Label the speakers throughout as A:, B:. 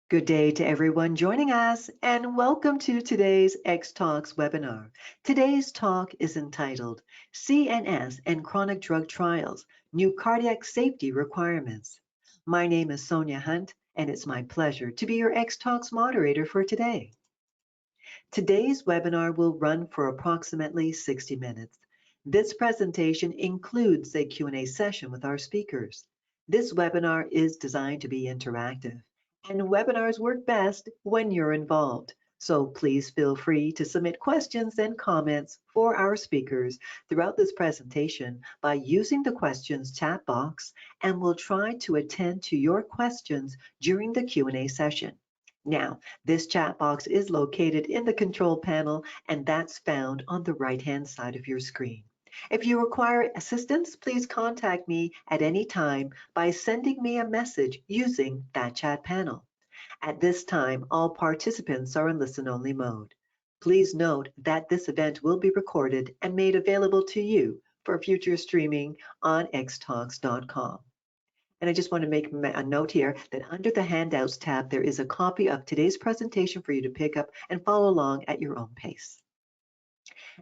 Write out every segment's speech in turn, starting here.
A: Good day to everyone joining us, and welcome to today's X Talks webinar. Today's talk is entitled CNS and Chronic Drug Trials, New Cardiac Safety Requirements. My name is Sonia Hunt, and it's my pleasure to be your X Talks moderator for today. Today's webinar will run for approximately 60 minutes. This presentation includes a Q&A session with our speakers. This webinar is designed to be interactive, and webinars work best when you're involved. So please feel free to submit questions and comments for our speakers throughout this presentation by using the questions chat box, and we'll try to attend to your questions during the Q&A session. Now, this chat box is located in the control panel, and that's found on the right-hand side of your screen. If you require assistance, please contact me at any time by sending me a message using that chat panel. At this time, all participants are in listen-only mode. Please note that this event will be recorded and made available to you for future streaming on xtalks.com. And I just want to make a note here that under the handouts tab, there is a copy of today's presentation for you to pick up and follow along at your own pace.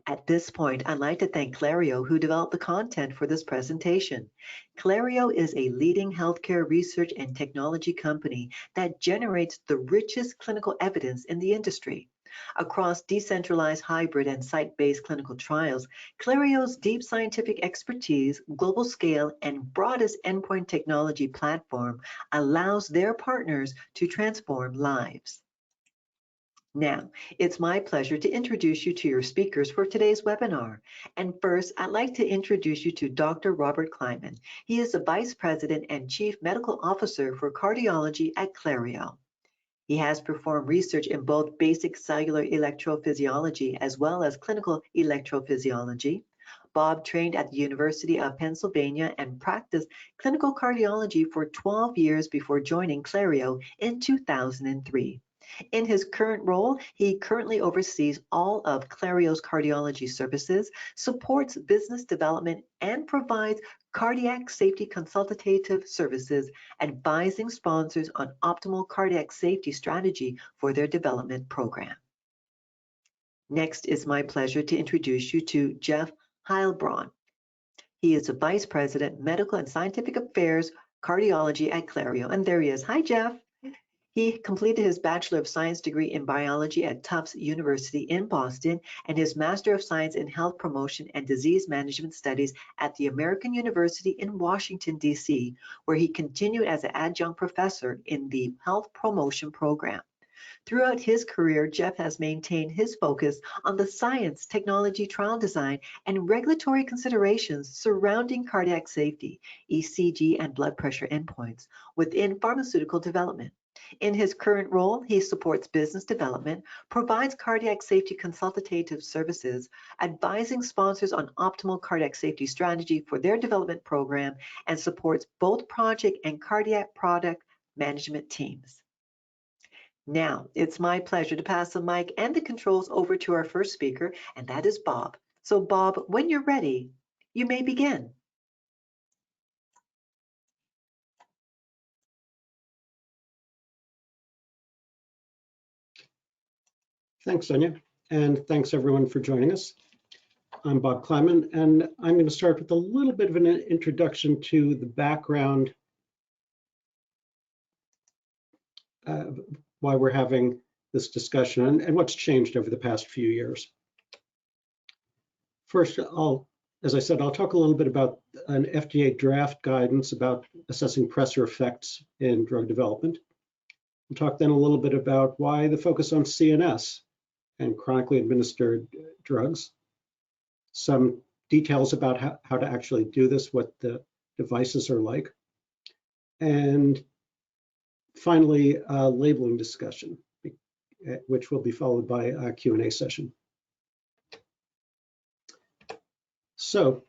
A: At this point, I'd like to thank Clario, who developed the content for this presentation. Clario is a leading healthcare research and technology company that generates the richest clinical evidence in the industry. Across decentralized, hybrid, and site-based clinical trials, Clario's deep scientific expertise, global scale, and broadest endpoint technology platform allows their partners to transform lives. Now, it's my pleasure to introduce you to your speakers for today's webinar. And first, I'd like to introduce you to Dr. Robert Kleiman. He is the Vice President and Chief Medical Officer for Cardiology at Clario. He has performed research in both basic cellular electrophysiology as well as clinical electrophysiology. Bob trained at the University of Pennsylvania and practiced clinical cardiology for 12 years before joining Clario in 2003. In his current role, he currently oversees all of Clario's cardiology services, supports business development, and provides cardiac safety consultative services, advising sponsors on optimal cardiac safety strategy for their development program. Next, it's my pleasure to introduce you to Jeff Heilbronn. He is the Vice President, Medical and Scientific Affairs, Cardiology at Clario. And there he is. Hi, Jeff. He completed his Bachelor of Science degree in biology at Tufts University in Boston and his Master of Science in Health Promotion and Disease Management Studies at the American University in Washington, D.C., where he continued as an adjunct professor in the Health Promotion Program. Throughout his career, Jeff has maintained his focus on the science, technology, trial design, and regulatory considerations surrounding cardiac safety, ECG, and blood pressure endpoints within pharmaceutical development. In his current role, he supports business development, provides cardiac safety consultative services, advising sponsors on optimal cardiac safety strategy for their development program, and supports both project and cardiac product management teams. Now, it's my pleasure to pass the mic and the controls over to our first speaker, and that is Bob. So Bob, when you're ready, you may begin.
B: Thanks, Sonia, and thanks everyone for joining us. I'm Bob Kleiman, and I'm going to start with a little bit of an introduction to the background why we're having this discussion and what's changed over the past few years. First, as I said, I'll talk a little bit about an FDA draft guidance about assessing pressure effects in drug development. We'll talk then a little bit about why the focus on CNS and chronically administered drugs, some details about how to actually do this, what the devices are like, and finally, a labeling discussion, which will be followed by a Q&A session. So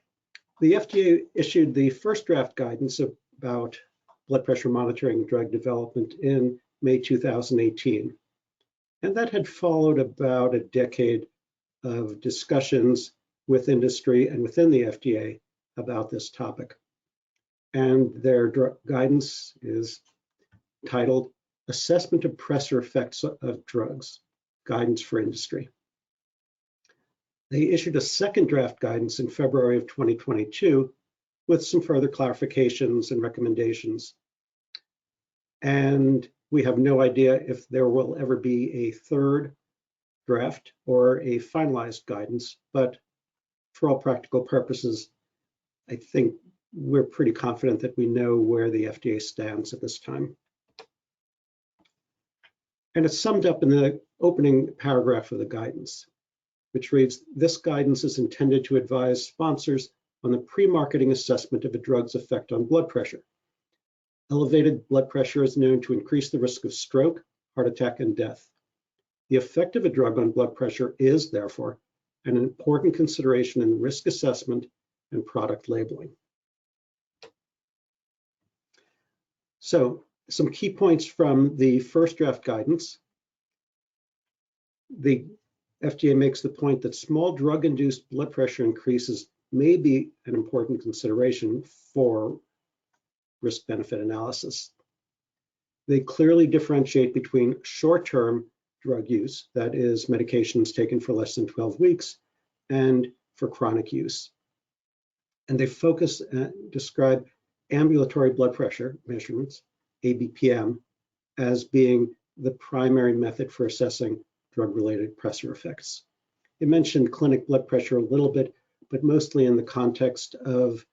B: the FDA issued the first draft guidance about blood pressure monitoring drug development in May 2018. And that had followed about a decade of discussions with industry and within the FDA about this topic. And their guidance is titled assessment of pressure effects of drugs, guidance for industry. They issued a second draft guidance in February of 2022 with some further clarifications and recommendations. And we have no idea if there will ever be a third draft or a finalized guidance, but for all practical purposes, I think we're pretty confident that we know where the FDA stands at this time. And it's summed up in the opening paragraph of the guidance, which reads, "This guidance is intended to advise sponsors on the pre-marketing assessment of a drug's effect on blood pressure. Elevated blood pressure is known to increase the risk of stroke, heart attack, and death. The effect of a drug on blood pressure is, therefore, an important consideration in risk assessment and product labeling." So, some key points from the first draft guidance. The FDA makes the point that small drug-induced blood pressure increases may be an important consideration for risk-benefit analysis. They clearly differentiate between short-term drug use, that is medications taken for less than 12 weeks, and for chronic use. And they focus and describe ambulatory blood pressure measurements, ABPM, as being the primary method for assessing drug-related pressure effects. They mentioned clinic blood pressure a little bit, but mostly in the context of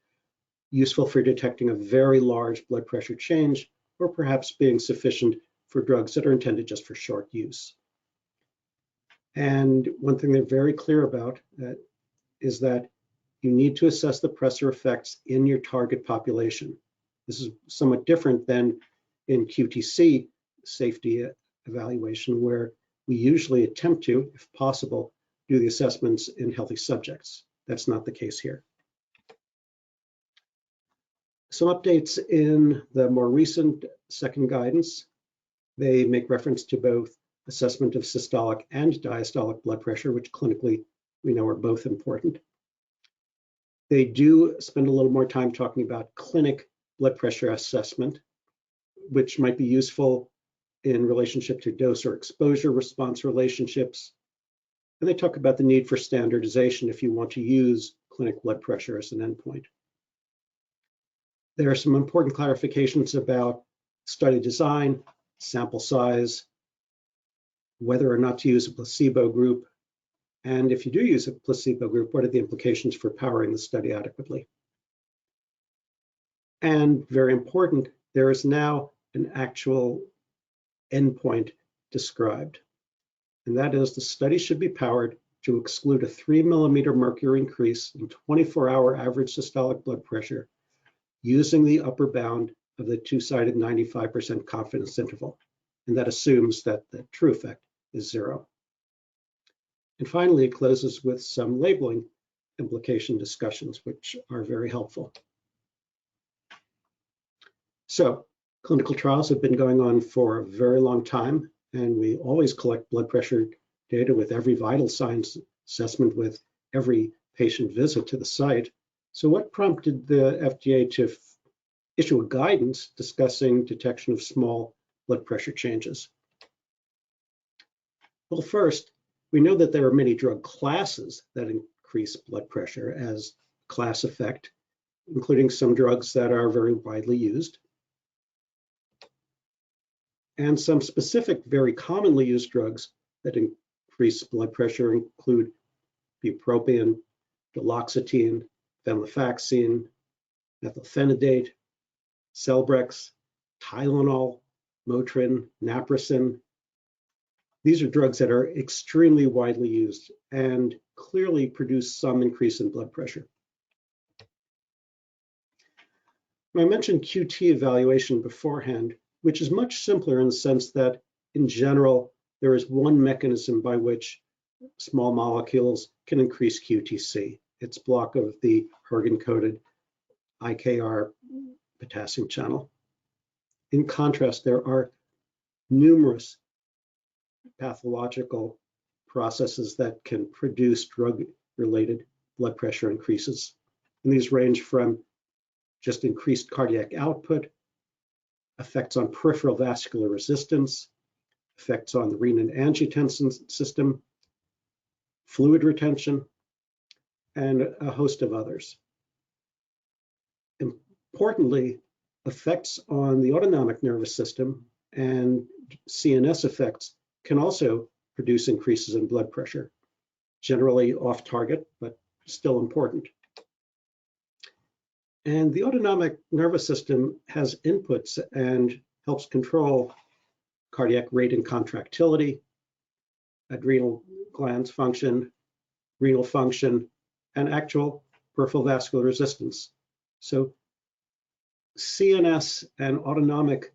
B: useful for detecting a very large blood pressure change, or perhaps being sufficient for drugs that are intended just for short use. And one thing they're very clear about is that you need to assess the pressure effects in your target population. This is somewhat different than in QTC safety evaluation, where we usually attempt to, if possible, do the assessments in healthy subjects. That's not the case here. Some updates in the more recent second guidance. They make reference to both assessment of systolic and diastolic blood pressure, which clinically we know are both important. They do spend a little more time talking about clinic blood pressure assessment, which might be useful in relationship to dose or exposure response relationships. And they talk about the need for standardization if you want to use clinic blood pressure as an endpoint. There are some important clarifications about study design, sample size, whether or not to use a placebo group, and if you do use a placebo group, what are the implications for powering the study adequately? And very important, there is now an actual endpoint described, and that is the study should be powered to exclude a 3 millimeter mercury increase in 24-hour average systolic blood pressure using the upper bound of the two-sided 95% confidence interval. And that assumes that the true effect is 0. And finally, it closes with some labeling implication discussions, which are very helpful. So, clinical trials have been going on for a very long time, and we always collect blood pressure data with every vital signs assessment with every patient visit to the site. So what prompted the FDA to issue a guidance discussing detection of small blood pressure changes? Well, first, we know that there are many drug classes that increase blood pressure as class effect, including some drugs that are very widely used. And some specific, very commonly used drugs that increase blood pressure include bupropion, duloxetine, venlafaxine, methylphenidate, Celebrex, Tylenol, Motrin, naproxen. These are drugs that are extremely widely used and clearly produce some increase in blood pressure. I mentioned QT evaluation beforehand, which is much simpler in the sense that, in general, there is one mechanism by which small molecules can increase QTc. It's block of the Hergen-coded IKR potassium channel. In contrast, there are numerous pathological processes that can produce drug-related blood pressure increases. And these range from just increased cardiac output effects on peripheral vascular resistance, effects on the renin-angiotensin system, fluid retention, and a host of others. Importantly, effects on the autonomic nervous system and CNS effects can also produce increases in blood pressure, generally off target, but still important. And the autonomic nervous system has inputs and helps control cardiac rate and contractility, adrenal glands function, renal function, and actual peripheral vascular resistance. So CNS and autonomic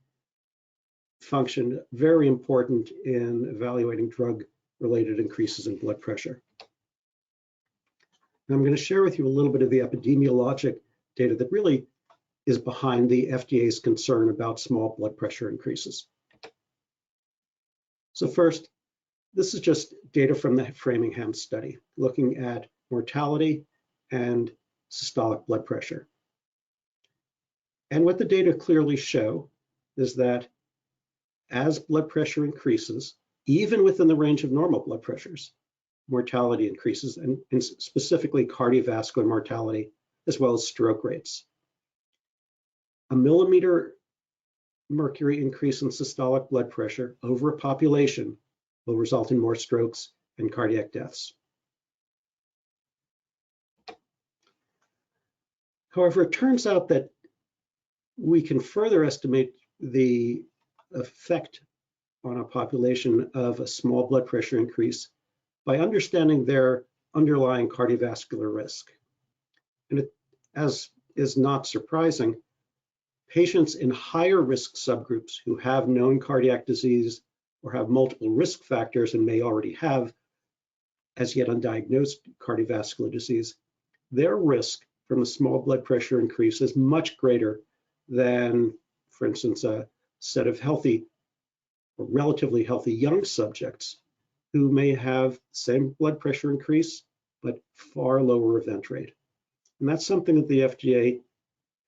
B: function, very important in evaluating drug-related increases in blood pressure. And I'm going to share with you a little bit of the epidemiologic data that really is behind the FDA's concern about small blood pressure increases. So first, this is just data from the Framingham study, looking at mortality and systolic blood pressure. And what the data clearly show is that as blood pressure increases, even within the range of normal blood pressures, mortality increases, and specifically cardiovascular mortality, as well as stroke rates. A millimeter mercury increase in systolic blood pressure over a population will result in more strokes and cardiac deaths. However, it turns out that we can further estimate the effect on a population of a small blood pressure increase by understanding their underlying cardiovascular risk. And as is not surprising, patients in higher risk subgroups who have known cardiac disease or have multiple risk factors and may already have as yet undiagnosed cardiovascular disease, their risk from a small blood pressure increase is much greater than, for instance, a set of healthy or relatively healthy young subjects who may have the same blood pressure increase, but far lower event rate. And that's something that the FDA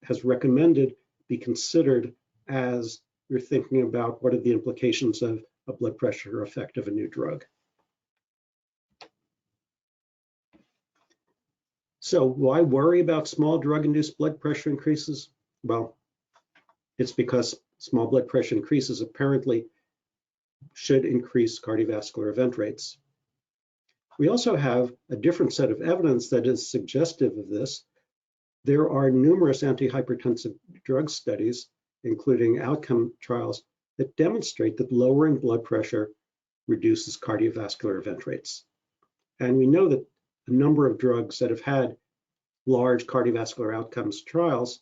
B: has recommended be considered as you're thinking about what are the implications of a blood pressure effect of a new drug. So why worry about small drug-induced blood pressure increases? Well, it's because small blood pressure increases apparently should increase cardiovascular event rates. We also have a different set of evidence that is suggestive of this. There are numerous antihypertensive drug studies, including outcome trials, that demonstrate that lowering blood pressure reduces cardiovascular event rates. And we know that a number of drugs that have had large cardiovascular outcomes trials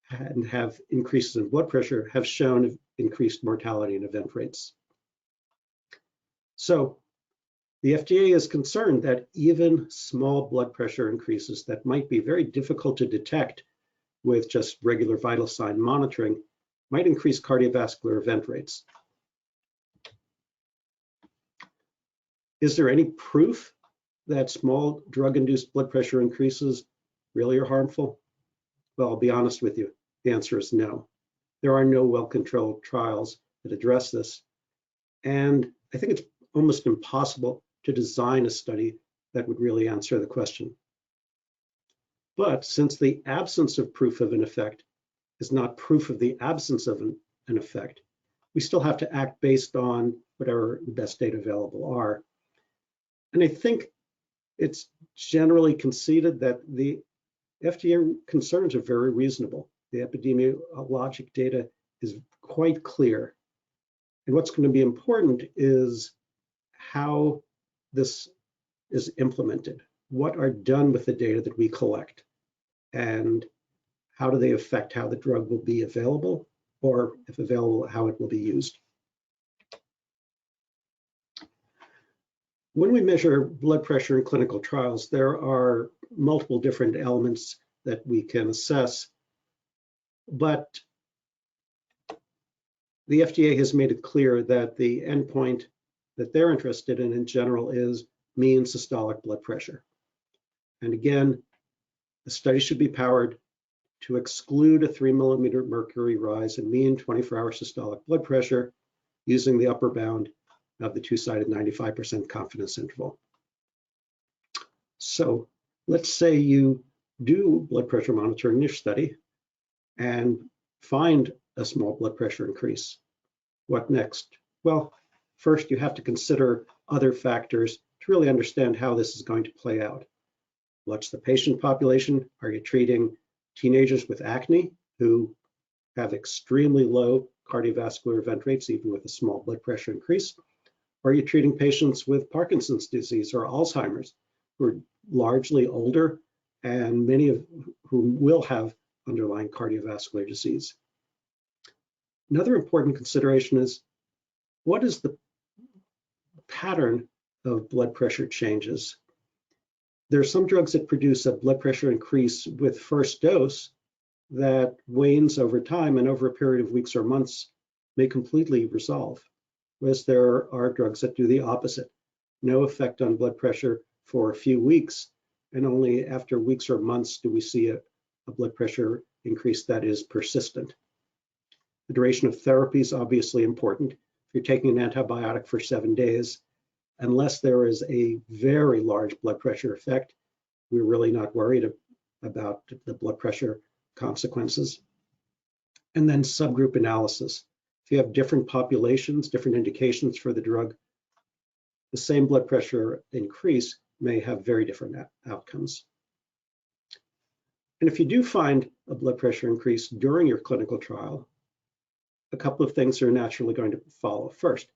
B: and have increases in blood pressure have shown increased mortality and event rates. So the FDA is concerned that even small blood pressure increases that might be very difficult to detect with just regular vital sign monitoring might increase cardiovascular event rates. Is there any proof that small drug-induced blood pressure increases really are harmful? Well, I'll be honest with you. The answer is no. There are no well-controlled trials that address this. And I think it's almost impossible to design a study that would really answer the question. But since the absence of proof of an effect is not proof of the absence of an effect, we still have to act based on whatever the best data available are. And I think it's generally conceded that the FDA concerns are very reasonable. The epidemiologic data is quite clear. And what's going to be important is how this is implemented. What are done with the data that we collect? And how do they affect how the drug will be available, or if available, how it will be used? When we measure blood pressure in clinical trials, there are multiple different elements that we can assess, but the FDA has made it clear that the endpoint that they're interested in general is mean systolic blood pressure. And again, the study should be powered to exclude a 3 mm mercury rise in mean 24-hour systolic blood pressure using the upper bound of the two-sided 95% confidence interval. So let's say you do blood pressure monitoring in your study and find a small blood pressure increase. What next? Well, first you have to consider other factors to really understand how this is going to play out. What's the patient population? Are you treating teenagers with acne who have extremely low cardiovascular event rates, even with a small blood pressure increase? Or are you treating patients with Parkinson's disease or Alzheimer's, who are largely older and many of whom will have underlying cardiovascular disease? Another important consideration is, what is the pattern of blood pressure changes? There are some drugs that produce a blood pressure increase with first dose that wanes over time and over a period of weeks or months may completely resolve, whereas there are drugs that do the opposite. No effect on blood pressure for a few weeks, and only after weeks or months do we see a blood pressure increase that is persistent. The duration of therapy is obviously important. If you're taking an antibiotic for 7 days, unless there is a very large blood pressure effect, we're really not worried about the blood pressure consequences. And then subgroup analysis. If you have different populations, different indications for the drug, the same blood pressure increase may have very different outcomes. And if you do find a blood pressure increase during your clinical trial, a couple of things are naturally going to follow. First,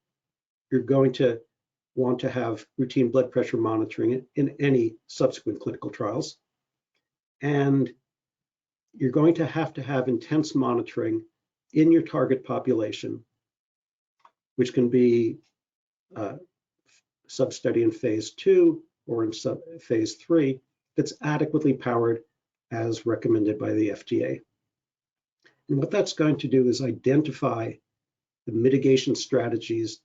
B: you're going to want to have routine blood pressure monitoring in any subsequent clinical trials. And you're going to have intense monitoring in your target population, which can be a sub-study in phase 2 or in phase 3 that's adequately powered as recommended by the FDA. And what that's going to do is identify the mitigation strategies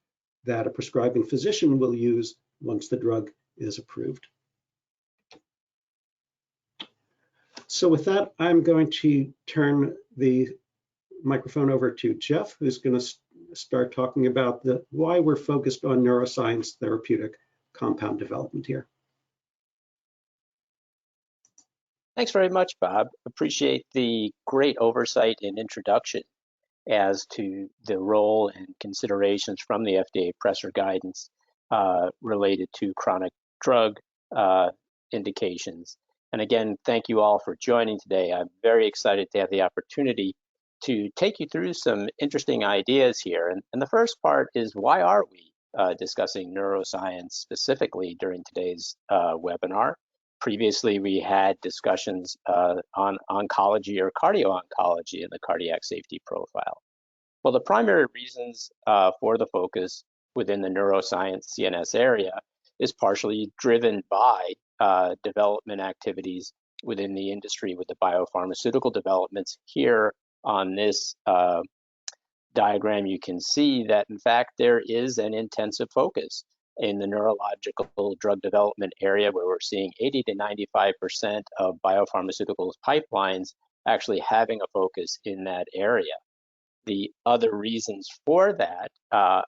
B: that a prescribing physician will use once the drug is approved. So with that, I'm going to turn the microphone over to Jeff, who's going to start talking about why we're focused on neuroscience therapeutic compound development here.
C: Thanks very much, Bob. Appreciate the great oversight and introduction as to the role and considerations from the FDA presser guidance related to chronic drug indications. And again, thank you all for joining today. I'm very excited to have the opportunity to take you through some interesting ideas here. And the first part is, why are we discussing neuroscience specifically during today's webinar? Previously, we had discussions on oncology or cardio-oncology and the cardiac safety profile. Well, the primary reasons for the focus within the neuroscience CNS area is partially driven by development activities within the industry with the biopharmaceutical developments. Here on this diagram, you can see that, in fact, there is an intensive focus in the neurological drug development area, where we're seeing 80 to 95% of biopharmaceuticals pipelines actually having a focus in that area. The other reasons for that,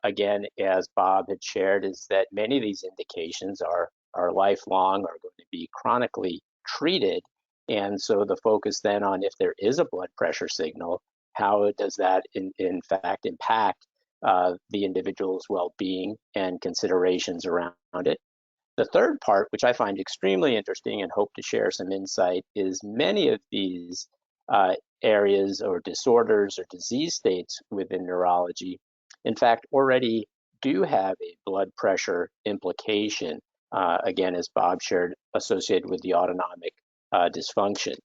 C: again, as Bob had shared, is that many of these indications are lifelong, are going to be chronically treated. And so the focus then on, if there is a blood pressure signal, how does that in fact impact the individual's well-being and considerations around it. The third part, which I find extremely interesting and hope to share some insight, is many of these areas or disorders or disease states within neurology, in fact, already do have a blood pressure implication, again, as Bob shared, associated with the autonomic dysfunction.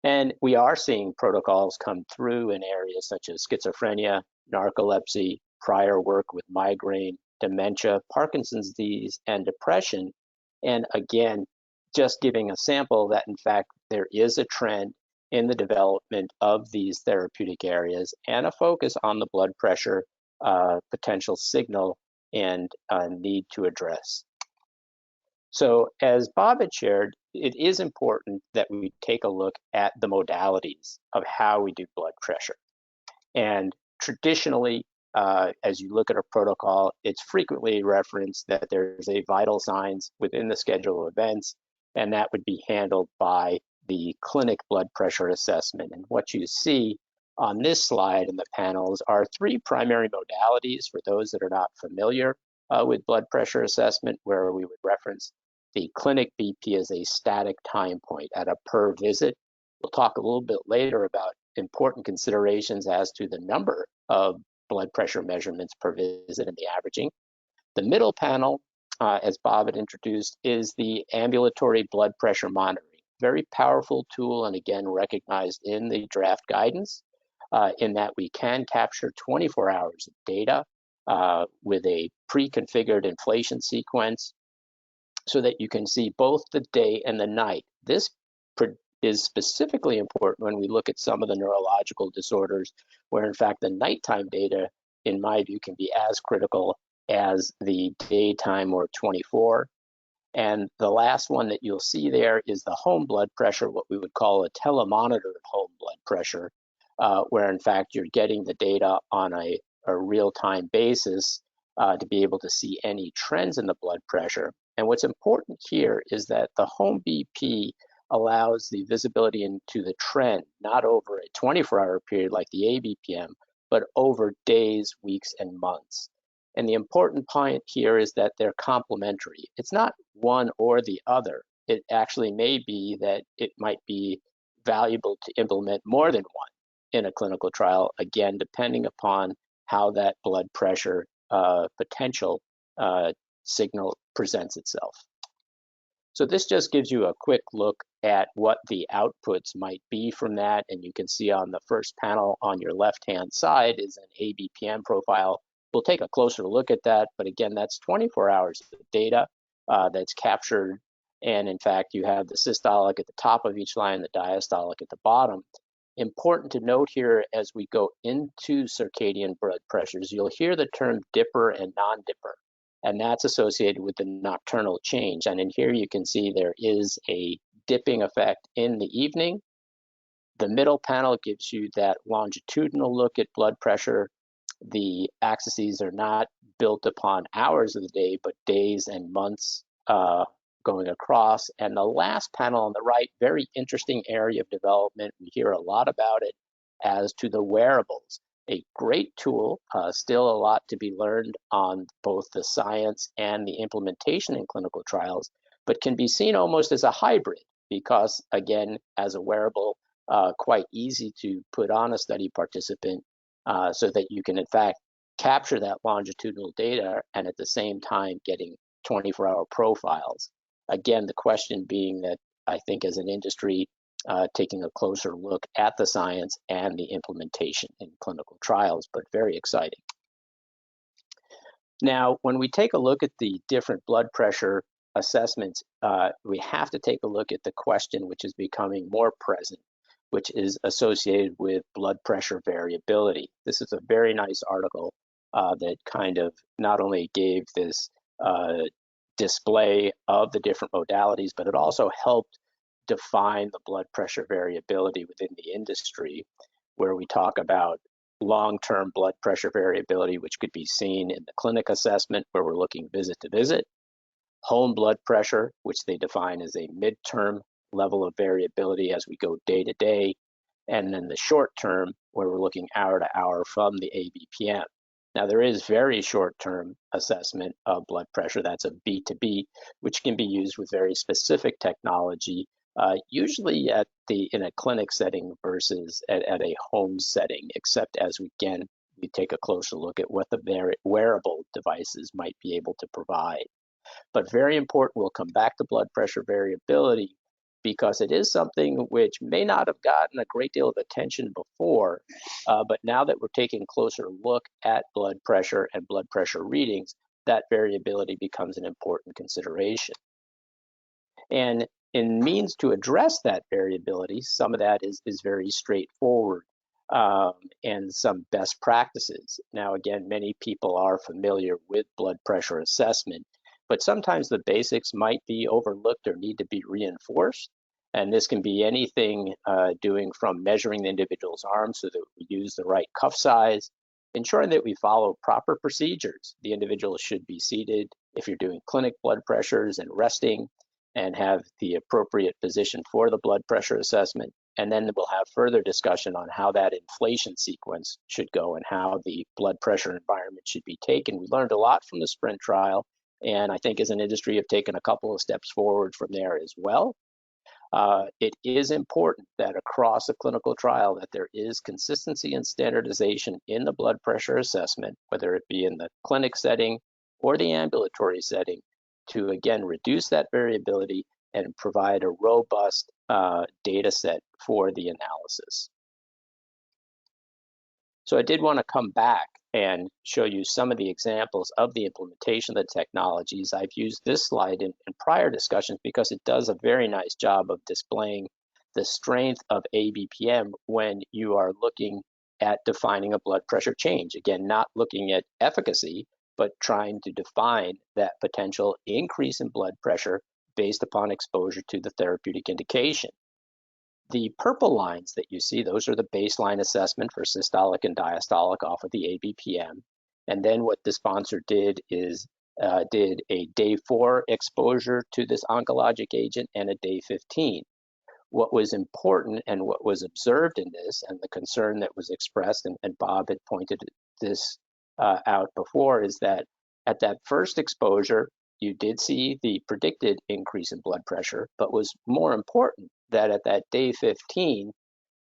C: And we are seeing protocols come through in areas such as schizophrenia, narcolepsy, prior work with migraine, dementia, Parkinson's disease, and depression. And again, just giving a sample that, in fact, there is a trend in the development of these therapeutic areas and a focus on the blood pressure potential signal and need to address. So as Bob had shared, it is important that we take a look at the modalities of how we do blood pressure. And traditionally, as you look at a protocol, it's frequently referenced that there's a vital signs within the schedule of events, and that would be handled by the clinic blood pressure assessment. And what you see on this slide in the panels are three primary modalities for those that are not familiar with blood pressure assessment, where we would reference the clinic BP as a static time point at a per visit. We'll talk a little bit later about important considerations as to the number of blood pressure measurements per visit and the averaging. The middle panel, as Bob had introduced, is the ambulatory blood pressure monitoring. Very powerful tool, and again, recognized in the draft guidance, in that we can capture 24 hours of data with a pre-configured inflation sequence so that you can see both the day and the night. This is specifically important when we look at some of the neurological disorders, where in fact the nighttime data, in my view, can be as critical as the daytime or 24. And the last one that you'll see there is the home blood pressure, what we would call a telemonitored home blood pressure, where in fact you're getting the data on a real-time basis to be able to see any trends in the blood pressure. And what's important here is that the home BP allows the visibility into the trend, not over a 24-hour period like the ABPM, but over days, weeks, and months. And the important point here is that they're complementary. It's not one or the other. It actually may be that it might be valuable to implement more than one in a clinical trial, again, depending upon how that blood pressure potential signal presents itself. So this just gives you a quick look at what the outputs might be from that. And you can see on the first panel on your left-hand side is an ABPM profile. We'll take a closer look at that, but again, that's 24 hours of data that's captured. And in fact, you have the systolic at the top of each line, the diastolic at the bottom. Important to note here as we go into circadian blood pressures, you'll hear the term dipper and non-dipper, and that's associated with the nocturnal change. And in here you can see there is a dipping effect in the evening. The middle panel gives you that longitudinal look at blood pressure. The axes are not built upon hours of the day, but days and months going across. And the last panel on the right, very interesting area of development. We hear a lot about it as to the wearables. A great tool, still a lot to be learned on both the science and the implementation in clinical trials, but can be seen almost as a hybrid because, again, as a wearable, quite easy to put on a study participant so that you can, in fact, capture that longitudinal data and at the same time getting 24-hour profiles. Again, the question being that I think as an industry, taking a closer look at the science and the implementation in clinical trials, but very exciting. Now, when we take a look at the different blood pressure assessments, we have to take a look at the question which is becoming more present, which is associated with blood pressure variability. This is a very nice article that kind of not only gave this display of the different modalities, but it also helped define the blood pressure variability within the industry, where we talk about long-term blood pressure variability, which could be seen in the clinic assessment, where we're looking visit to visit, home blood pressure, which they define as a midterm level of variability as we go day to day, and then the short term, where we're looking hour to hour from the ABPM. Now, there is very short-term assessment of blood pressure. That's a B2B, which can be used with very specific technology, usually in a clinic setting versus at a home setting, except as we take a closer look at what the wearable devices might be able to provide. But very important, we'll come back to blood pressure variability because it is something which may not have gotten a great deal of attention before, but now that we're taking a closer look at blood pressure and blood pressure readings, that variability becomes an important consideration. And in means to address that variability, some of that is very straightforward and some best practices. Now, again, many people are familiar with blood pressure assessment, but sometimes the basics might be overlooked or need to be reinforced. And this can be anything doing from measuring the individual's arm so that we use the right cuff size, ensuring that we follow proper procedures. The individual should be seated if you're doing clinic blood pressures and resting, and have the appropriate position for the blood pressure assessment. And then we'll have further discussion on how that inflation sequence should go and how the blood pressure environment should be taken. We learned a lot from the SPRINT trial, and I think as an industry have taken a couple of steps forward from there as well. It is important that across a clinical trial that there is consistency and standardization in the blood pressure assessment, whether it be in the clinic setting or the ambulatory setting, to again reduce that variability and provide a robust data set for the analysis. So I did want to come back and show you some of the examples of the implementation of the technologies. I've used this slide in prior discussions because it does a very nice job of displaying the strength of ABPM when you are looking at defining a blood pressure change. Again, not looking at efficacy, but trying to define that potential increase in blood pressure based upon exposure to the therapeutic indication. The purple lines that you see, those are the baseline assessment for systolic and diastolic off of the ABPM. And then what the sponsor did is did a day 4 exposure to this oncologic agent and a day 15. What was important and what was observed in this, and the concern that was expressed, and Bob had pointed this out before, is that at that first exposure, you did see the predicted increase in blood pressure, but was more important that at that day 15,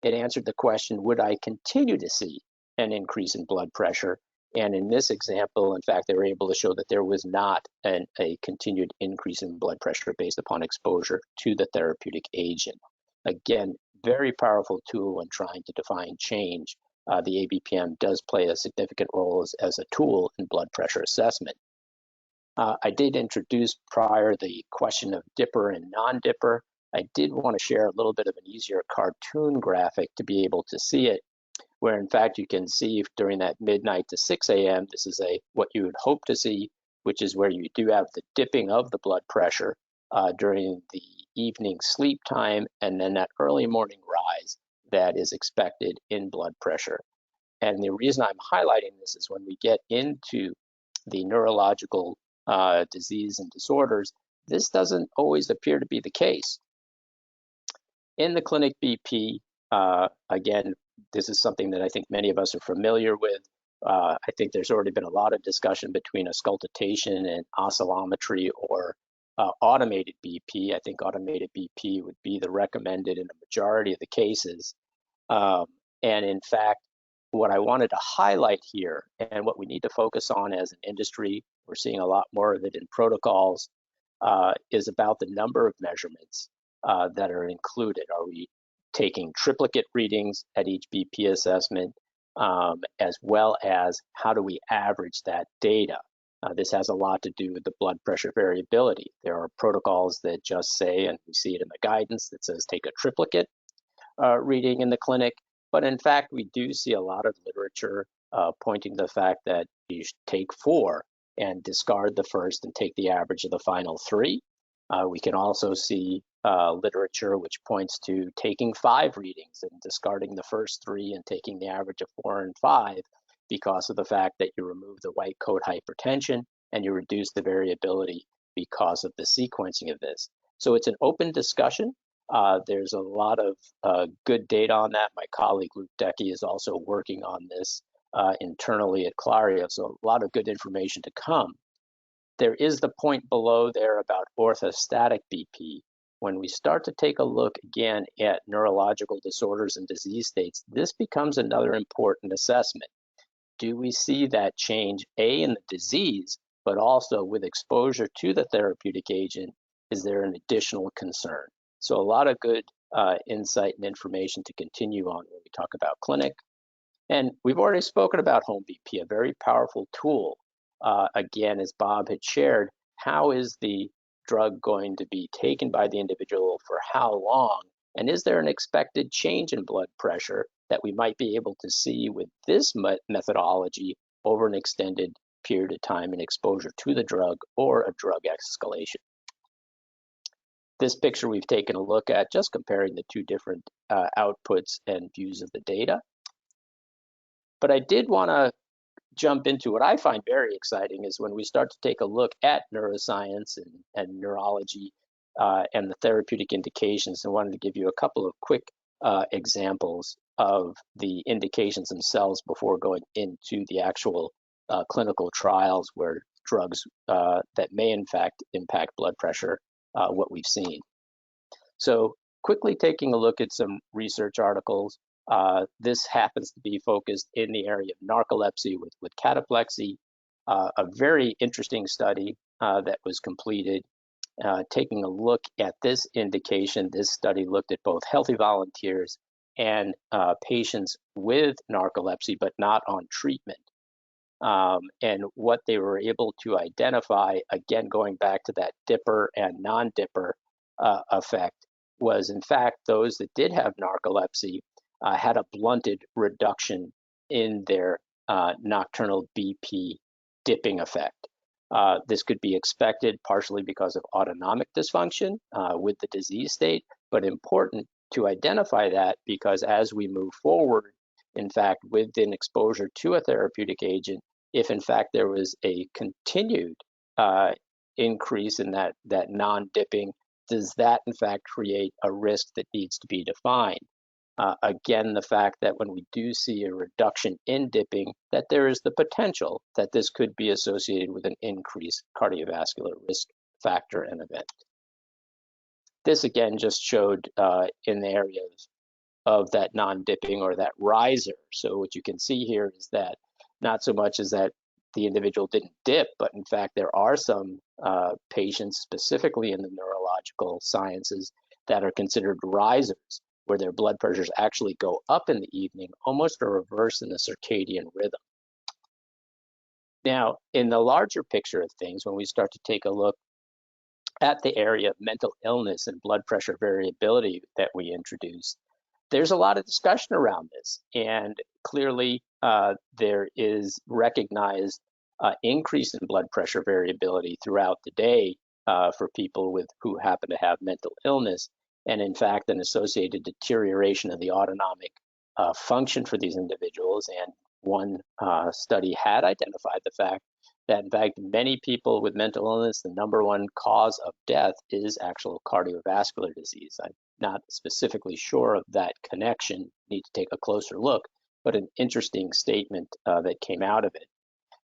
C: it answered the question, would I continue to see an increase in blood pressure? And in this example, in fact, they were able to show that there was not a continued increase in blood pressure based upon exposure to the therapeutic agent. Again, very powerful tool when trying to define change. The ABPM does play a significant role as a tool in blood pressure assessment. I did introduce prior the question of dipper and non-dipper. I did want to share a little bit of an easier cartoon graphic to be able to see it, where in fact you can see during that midnight to 6 a.m., this is what you would hope to see, which is where you do have the dipping of the blood pressure during the evening sleep time, and then that early morning rise that is expected in blood pressure. And the reason I'm highlighting this is when we get into the neurological disease and disorders, this doesn't always appear to be the case. In the clinic BP, again, this is something that I think many of us are familiar with. I think there's already been a lot of discussion between auscultation and oscillometry or automated BP. I think automated BP would be the recommended in a majority of the cases. And in fact, what I wanted to highlight here and what we need to focus on as an industry, we're seeing a lot more of it in protocols, is about the number of measurements that are included. Are we taking triplicate readings at each BP assessment, as well as how do we average that data? This has a lot to do with the blood pressure variability. There are protocols that just say, and we see it in the guidance, that says take a triplicate reading in the clinic. But in fact, we do see a lot of literature pointing to the fact that you should take 4 and discard the first and take the average of the final 3. We can also see literature which points to taking 5 readings and discarding the first 3 and taking the average of 4 and 5 because of the fact that you remove the white coat hypertension and you reduce the variability because of the sequencing of this. So it's an open discussion. There's a lot of good data on that. My colleague Luke Decky is also working on this internally at Clario, so a lot of good information to come. There is the point below there about orthostatic BP. When we start to take a look again at neurological disorders and disease states, this becomes another important assessment. Do we see that change, A, in the disease, but also with exposure to the therapeutic agent? Is there an additional concern? So a lot of good insight and information to continue on when we talk about clinic. And we've already spoken about home BP, a very powerful tool. Again, as Bob had shared, how is the drug going to be taken by the individual for how long? And is there an expected change in blood pressure that we might be able to see with this methodology over an extended period of time in exposure to the drug or a drug escalation. This picture we've taken a look at just comparing the two different outputs and views of the data. But I did want to jump into what I find very exciting is when we start to take a look at neuroscience and neurology and the therapeutic indications. I wanted to give you a couple of quick examples of the indications themselves before going into the actual clinical trials where drugs that may in fact impact blood pressure, what we've seen. So quickly taking a look at some research articles. This happens to be focused in the area of narcolepsy with cataplexy. A very interesting study that was completed taking a look at this indication. This study looked at both healthy volunteers and patients with narcolepsy, but not on treatment. And what they were able to identify, again, going back to that dipper and non-dipper effect, was in fact those that did have narcolepsy had a blunted reduction in their nocturnal BP dipping effect. This could be expected partially because of autonomic dysfunction with the disease state, but important to identify that because as we move forward, in fact, with an exposure to a therapeutic agent, if in fact there was a continued increase in that non-dipping, does that in fact create a risk that needs to be defined? Again, the fact that when we do see a reduction in dipping, that there is the potential that this could be associated with an increased cardiovascular risk factor and event. This again just showed in the area of that non-dipping or that riser. So what you can see here is that not so much as that the individual didn't dip, but in fact there are some patients specifically in the neurological sciences that are considered risers, where their blood pressures actually go up in the evening, almost a reverse in the circadian rhythm. Now, in the larger picture of things, when we start to take a look at the area of mental illness and blood pressure variability that we introduced, there's a lot of discussion around this. And clearly, there is recognized increase in blood pressure variability throughout the day for people who happen to have mental illness, and in fact, an associated deterioration of the autonomic function for these individuals. And one study had identified the fact that, in fact, many people with mental illness, the number one cause of death is actual cardiovascular disease. I'm not specifically sure of that connection, need to take a closer look, but an interesting statement that came out of it.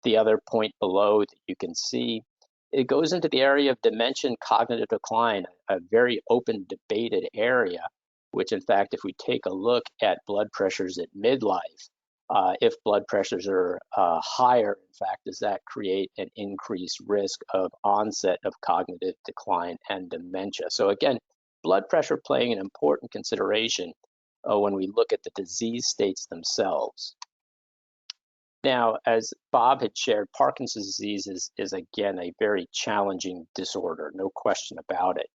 C: The other point below that you can see, it goes into the area of dementia and cognitive decline, a very open, debated area, which in fact, if we take a look at blood pressures at midlife, if blood pressures are higher, in fact, does that create an increased risk of onset of cognitive decline and dementia? So again, blood pressure playing an important consideration when we look at the disease states themselves. Now, as Bob had shared, Parkinson's disease is again a very challenging disorder, no question about it.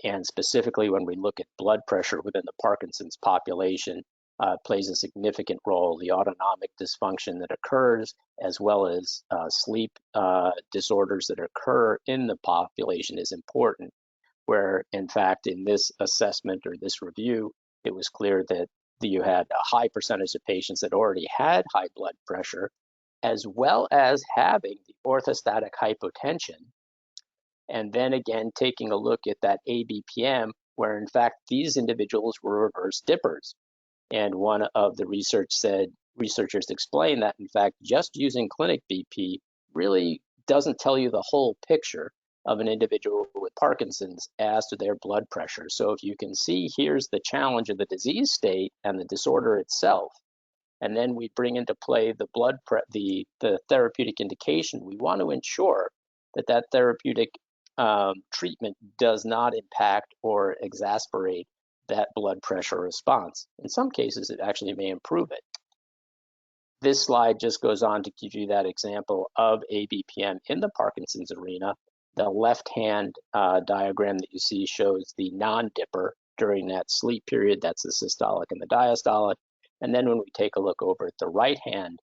C: And specifically when we look at blood pressure within the Parkinson's population, plays a significant role. The autonomic dysfunction that occurs, as well as sleep disorders that occur in the population is important, where in fact in this assessment or this review, it was clear that you had a high percentage of patients that already had high blood pressure, as well as having the orthostatic hypotension. And then again, taking a look at that ABPM, where in fact these individuals were reverse dippers. And one of the researchers explained that in fact, just using clinic BP really doesn't tell you the whole picture of an individual with Parkinson's as to their blood pressure. So if you can see, here's the challenge of the disease state and the disorder itself. And then we bring into play the therapeutic indication. We want to ensure that that therapeutic treatment does not impact or exacerbate that blood pressure response. In some cases, it actually may improve it. This slide just goes on to give you that example of ABPM in the Parkinson's arena. The left-hand diagram that you see shows the non-dipper during that sleep period. That's the systolic and the diastolic. And then when we take a look over at the right-hand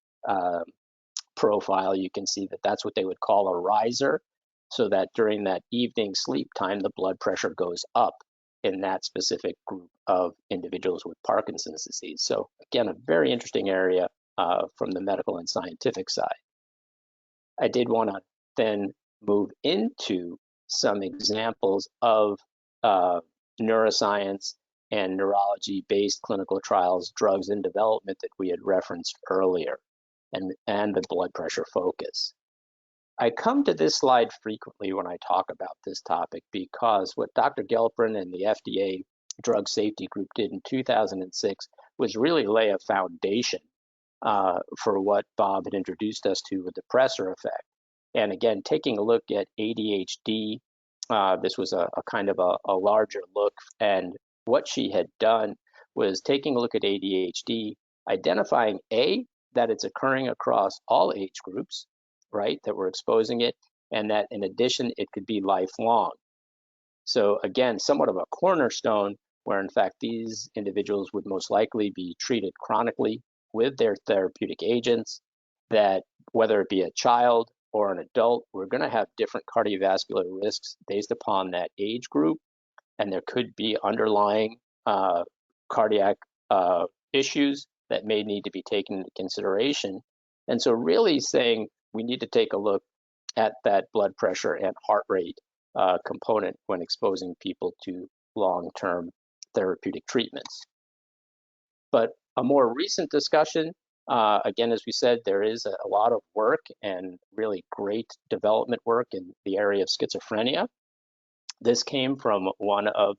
C: profile, you can see that that's what they would call a riser, so that during that evening sleep time, the blood pressure goes up in that specific group of individuals with Parkinson's disease. So again, a very interesting area from the medical and scientific side. I did want to then move into some examples of neuroscience and neurology-based clinical trials, drugs in development that we had referenced earlier, and the blood pressure focus. I come to this slide frequently when I talk about this topic because what Dr. Gelperin and the FDA Drug Safety Group did in 2006 was really lay a foundation for what Bob had introduced us to with the pressor effect. And again, taking a look at ADHD, this was a kind of a larger look, and what she had done was taking a look at ADHD, identifying that it's occurring across all age groups, right, that we're exposing it, and that in addition, it could be lifelong. So again, somewhat of a cornerstone where in fact these individuals would most likely be treated chronically with their therapeutic agents, that whether it be a child or an adult, we're going to have different cardiovascular risks based upon that age group, and there could be underlying cardiac issues that may need to be taken into consideration. And so really saying we need to take a look at that blood pressure and heart rate component when exposing people to long-term therapeutic treatments. But a more recent discussion, again, as we said, there is a lot of work and really great development work in the area of schizophrenia. This came from one of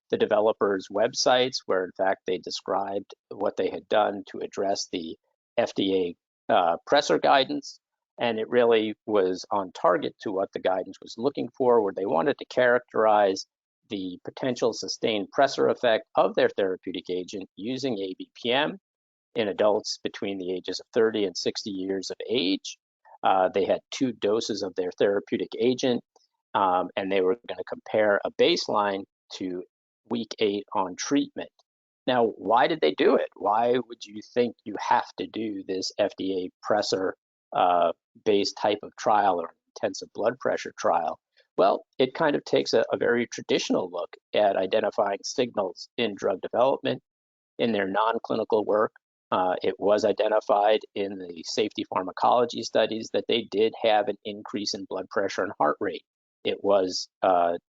C: the developers' websites where, in fact, they described what they had done to address the FDA pressor guidance. And it really was on target to what the guidance was looking for, where they wanted to characterize the potential sustained pressor effect of their therapeutic agent using ABPM in adults between the ages of 30 and 60 years of age. They had 2 doses of their therapeutic agent, and they were going to compare a baseline to week 8 on treatment. Now, why did they do it? Why would you think you have to do this FDA pressor based type of trial or intensive blood pressure trial? Well, it kind of takes a very traditional look at identifying signals in drug development. In their non-clinical work, it was identified in the safety pharmacology studies that they did have an increase in blood pressure and heart rate. It was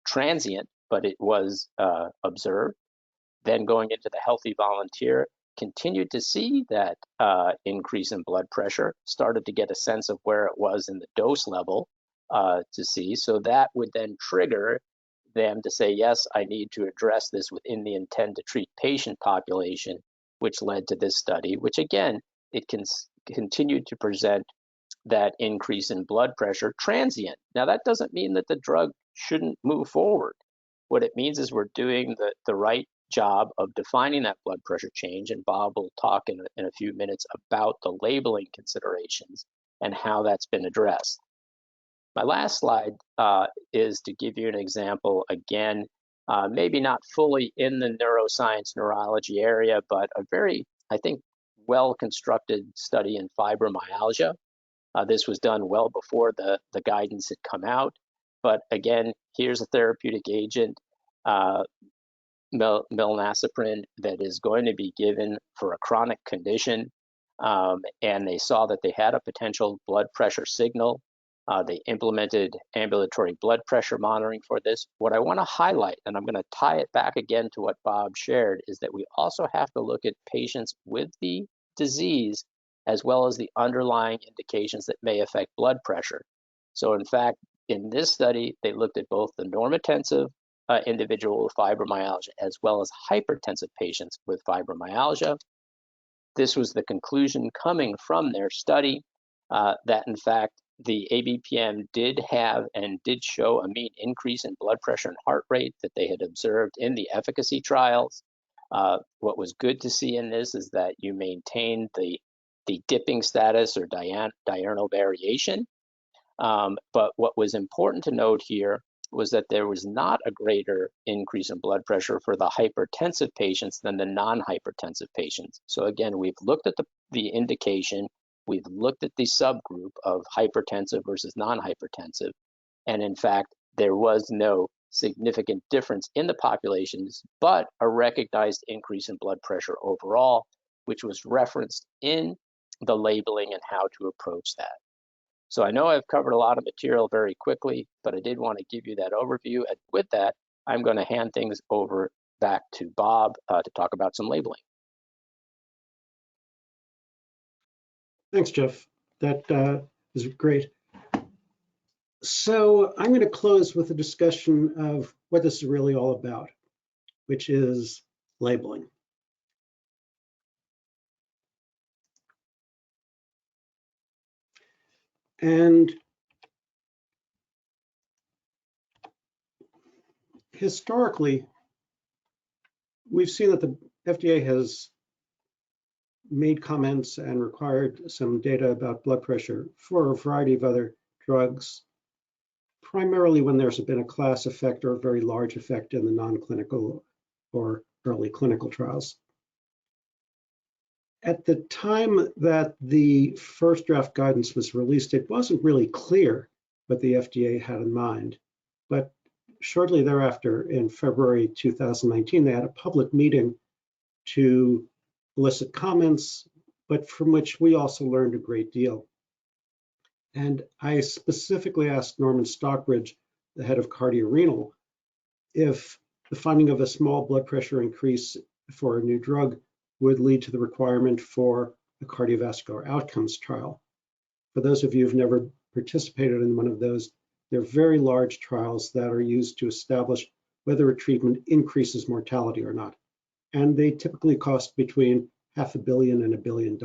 C: transient, but it was observed. Then going into the healthy volunteer, continued to see that increase in blood pressure, started to get a sense of where it was in the dose level to see. So that would then trigger them to say, yes, I need to address this within the intend to treat patient population, which led to this study, which again, it can continue to present that increase in blood pressure transient. Now, that doesn't mean that the drug shouldn't move forward. What it means is we're doing the right job of defining that blood pressure change, and Bob will talk in a few minutes about the labeling considerations and how that's been addressed. My last slide is to give you an example, again, maybe not fully in the neuroscience neurology area, but a very, I think, well-constructed study in fibromyalgia. This was done well before the guidance had come out. But again, here's a therapeutic agent, milnacipran, that is going to be given for a chronic condition. And they saw that they had a potential blood pressure signal. They implemented ambulatory blood pressure monitoring for this. What I want to highlight, and I'm going to tie it back again to what Bob shared, is that we also have to look at patients with the disease as well as the underlying indications that may affect blood pressure. So in fact, in this study, they looked at both the normotensive individual with fibromyalgia as well as hypertensive patients with fibromyalgia. This was the conclusion coming from their study that in fact, the ABPM did have and did show a mean increase in blood pressure and heart rate that they had observed in the efficacy trials. What was good to see in this is that you maintained the dipping status or diurnal variation. But what was important to note here was that there was not a greater increase in blood pressure for the hypertensive patients than the non-hypertensive patients. So again, we've looked at the indication, We've looked at the subgroup of hypertensive versus non-hypertensive, and in fact, there was no significant difference in the populations, but a recognized increase in blood pressure overall, which was referenced in the labeling and how to approach that. So I know I've covered a lot of material very quickly, but I did want to give you that overview. And with that, I'm going to hand things over back to Bob to talk about some labeling.
B: Thanks, Jeff. That is great. So I'm going to close with a discussion of what this is really all about, which is labeling. And historically, we've seen that the FDA has made comments and required some data about blood pressure for a variety of other drugs, primarily when there's been a class effect or a very large effect in the non-clinical or early clinical trials. At the time that the first draft guidance was released, it wasn't really clear what the FDA had in mind. But shortly thereafter, in February 2019, they had a public meeting to elicit comments, but from which we also learned a great deal. And I specifically asked Norman Stockbridge, the head of cardiorenal, if the finding of a small blood pressure increase for a new drug would lead to the requirement for a cardiovascular outcomes trial. For those of you who've never participated in one of those, they're very large trials that are used to establish whether a treatment increases mortality or not. And they typically cost between $500 million and $1 billion.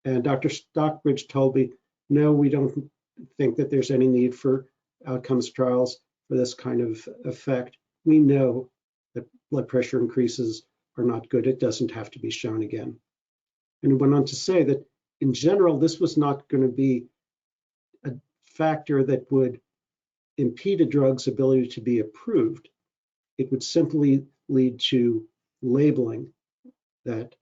B: And Dr. Stockbridge told me, no, we don't think that there's any need for outcomes trials for this kind of effect. We know that blood pressure increases are not good. It doesn't have to be shown again. And he went on to say that in general, this was not going to be a factor that would impede a drug's ability to be approved. It would simply lead to labeling that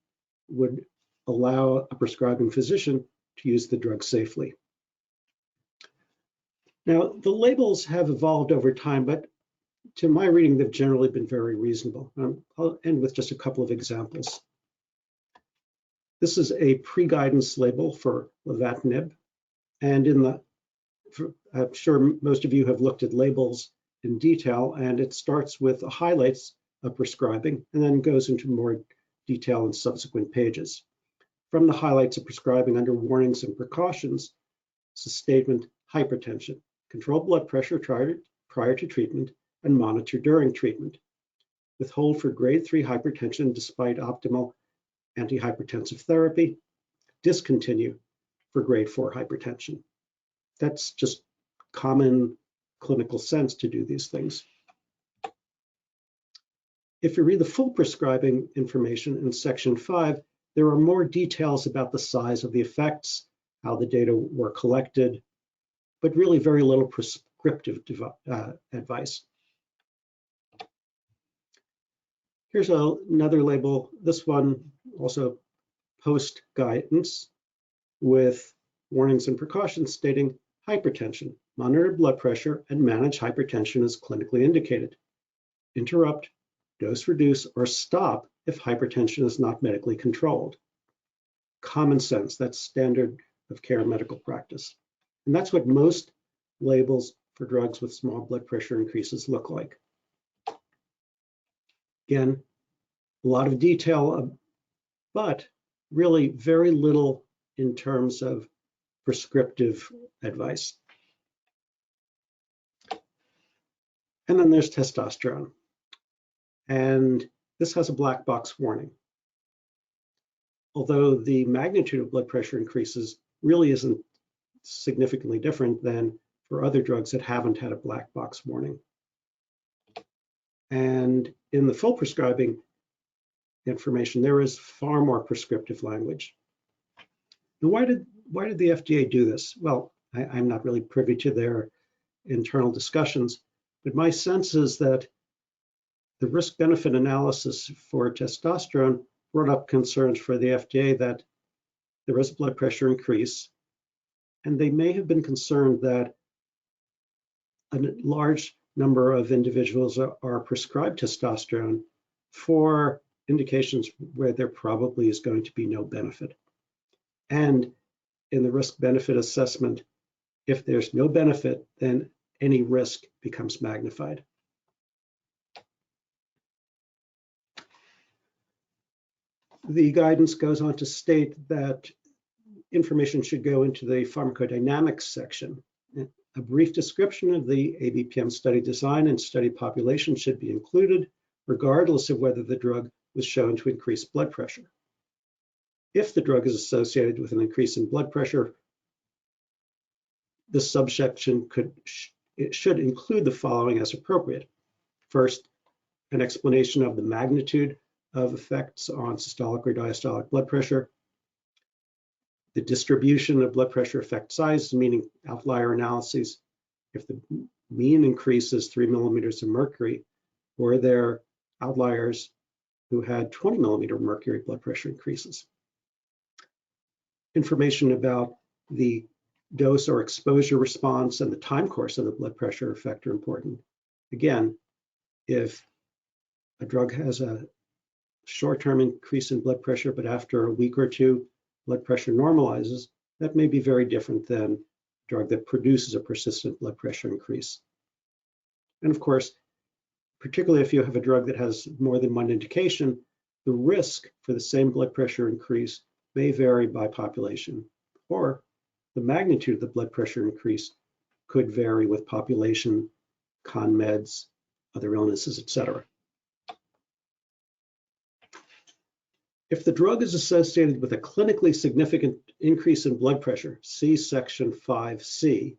B: would allow a prescribing physician to use the drug safely. Now, the labels have evolved over time, but to my reading, they've generally been very reasonable. I'll end with just a couple of examples. This is a pre-guidance label for lenvatinib, and I'm sure most of you have looked at labels in detail, and it starts with highlights of prescribing and then goes into more detail in subsequent pages. From the highlights of prescribing under warnings and precautions, it's a statement: hypertension, control blood pressure prior to treatment and monitor during treatment. Withhold for grade 3 hypertension despite optimal antihypertensive therapy. Discontinue for grade 4 hypertension. That's just common clinical sense to do these things. If you read the full prescribing information in section 5, there are more details about the size of the effects, how the data were collected, but really very little prescriptive advice. Here's another label, this one also post guidance with warnings and precautions stating hypertension, monitor blood pressure and manage hypertension as clinically indicated. Interrupt, dose reduce, or stop if hypertension is not medically controlled. Common sense, that's standard of care medical practice. And that's what most labels for drugs with small blood pressure increases look like. Again, a lot of detail, but really very little in terms of prescriptive advice. And then there's testosterone. And this has a black box warning. Although the magnitude of blood pressure increases really isn't significantly different than for other drugs that haven't had a black box warning. And in the full prescribing information, there is far more prescriptive language. Now, why did the FDA do this? Well, I'm not really privy to their internal discussions, but my sense is that the risk-benefit analysis for testosterone brought up concerns for the FDA that there is a blood pressure increase, and they may have been concerned that a large number of individuals are prescribed testosterone for indications where there probably is going to be no benefit. And in the risk-benefit assessment, if there's no benefit, then any risk becomes magnified. The guidance goes on to state that information should go into the pharmacodynamics section. A brief description of the ABPM study design and study population should be included, regardless of whether the drug was shown to increase blood pressure. If the drug is associated with an increase in blood pressure, the subsection should include the following as appropriate. First, an explanation of the magnitude of effects on systolic or diastolic blood pressure, the distribution of blood pressure effect size, meaning outlier analyses. If the mean increase is 3 millimeters of mercury, were there outliers who had 20 millimeter mercury blood pressure increases? Information about the dose or exposure response and the time course of the blood pressure effect are important. Again, if a drug has a short-term increase in blood pressure, but after a week or two, blood pressure normalizes, that may be very different than a drug that produces a persistent blood pressure increase. And of course, particularly if you have a drug that has more than one indication, the risk for the same blood pressure increase may vary by population, or the magnitude of the blood pressure increase could vary with population, con meds, other illnesses, etc. If the drug is associated with a clinically significant increase in blood pressure, see section 5C,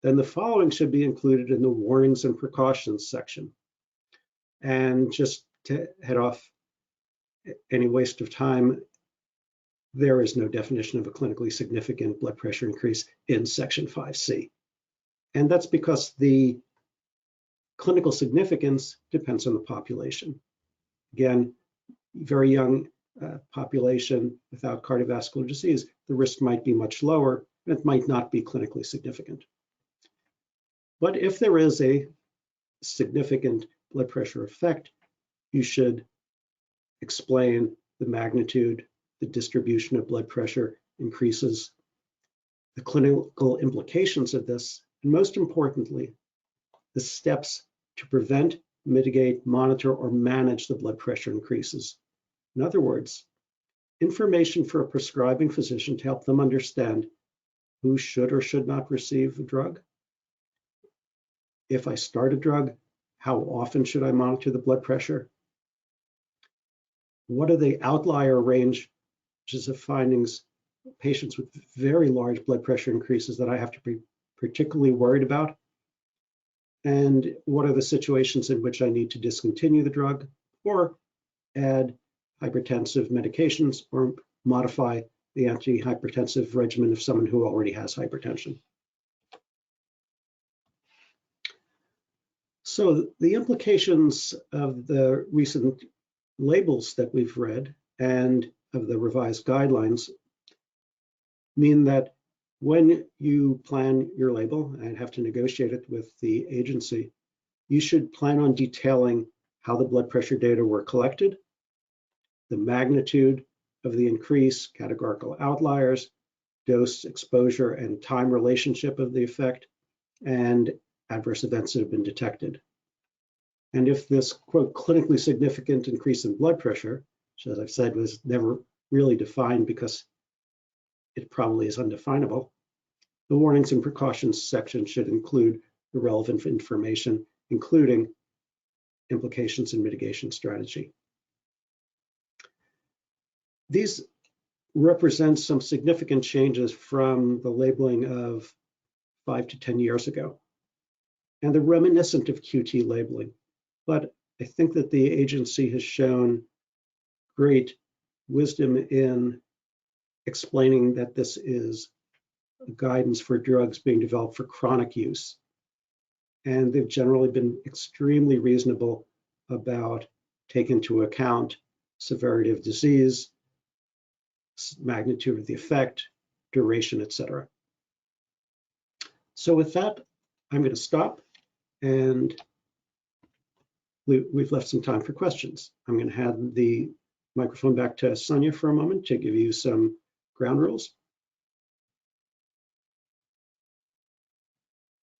B: then the following should be included in the warnings and precautions section. And just to head off any waste of time, there is no definition of a clinically significant blood pressure increase in section 5C. And that's because the clinical significance depends on the population. Again, very young population without cardiovascular disease, the risk might be much lower, and it might not be clinically significant. But if there is a significant blood pressure effect, you should explain the magnitude, the distribution of blood pressure increases, the clinical implications of this, and most importantly, the steps to prevent, mitigate, monitor, or manage the blood pressure increases. In other words, information for a prescribing physician to help them understand who should or should not receive a drug. If I start a drug, how often should I monitor the blood pressure? What are the outlier ranges of findings, patients with very large blood pressure increases that I have to be particularly worried about? And what are the situations in which I need to discontinue the drug or add hypertensive medications or modify the antihypertensive regimen of someone who already has hypertension? So the implications of the recent labels that we've read and of the revised guidelines mean that when you plan your label and have to negotiate it with the agency, you should plan on detailing how the blood pressure data were collected, the magnitude of the increase, categorical outliers, dose, exposure, and time relationship of the effect, and adverse events that have been detected. And if this, quote, clinically significant increase in blood pressure, which as I've said was never really defined because it probably is undefinable, the warnings and precautions section should include the relevant information, including implications and mitigation strategy. These represent some significant changes from the labeling of 5 to 10 years ago. And they're reminiscent of QT labeling. But I think that the agency has shown great wisdom in explaining that this is guidance for drugs being developed for chronic use. And they've generally been extremely reasonable about taking into account severity of disease, magnitude of the effect, duration, etc. So with that, I'm going to stop, and we've left some time for questions. I'm going to hand the microphone back to Sonia for a moment to give you some ground rules.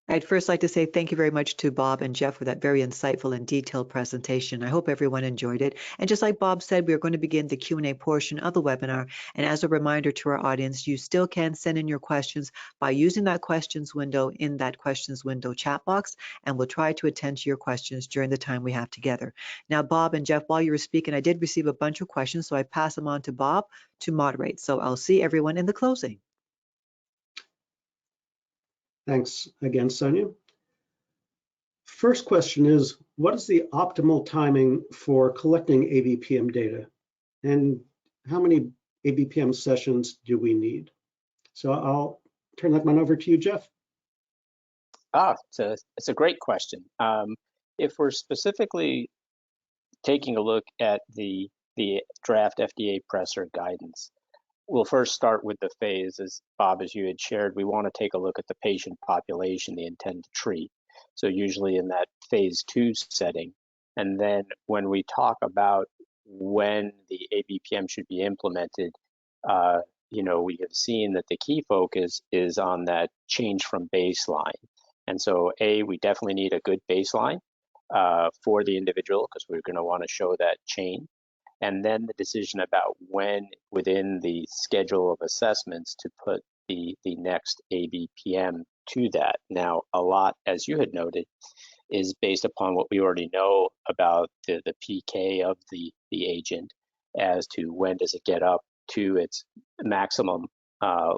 A: I'd first like to say thank you very much to Bob and Jeff for that very insightful and detailed presentation. I hope everyone enjoyed it. And just like Bob said, we are going to begin the Q&A portion of the webinar. And as a reminder to our audience, you still can send in your questions by using that questions window in that questions window chat box, and we'll try to attend to your questions during the time we have together. Now, Bob and Jeff, while you were speaking, I did receive a bunch of questions, so I pass them on to Bob to moderate. So I'll see everyone in the closing.
B: Thanks again, Sonia. First question is, what is the optimal timing for collecting ABPM data? And how many ABPM sessions do we need? So I'll turn that one over to you, Jeff.
C: It's a great question. If we're specifically taking a look at the draft FDA presser guidance, we'll first start with the phase, as Bob, as you had shared, we want to take a look at the patient population, the intent to treat. So usually in that phase 2 setting. And then when we talk about when the ABPM should be implemented, we have seen that the key focus is on that change from baseline. And so we definitely need a good baseline for the individual, because we're going to want to show that change. And then the decision about when within the schedule of assessments to put the next ABPM to that. Now, a lot, as you had noted, is based upon what we already know about the PK of the agent as to when does it get up to its maximum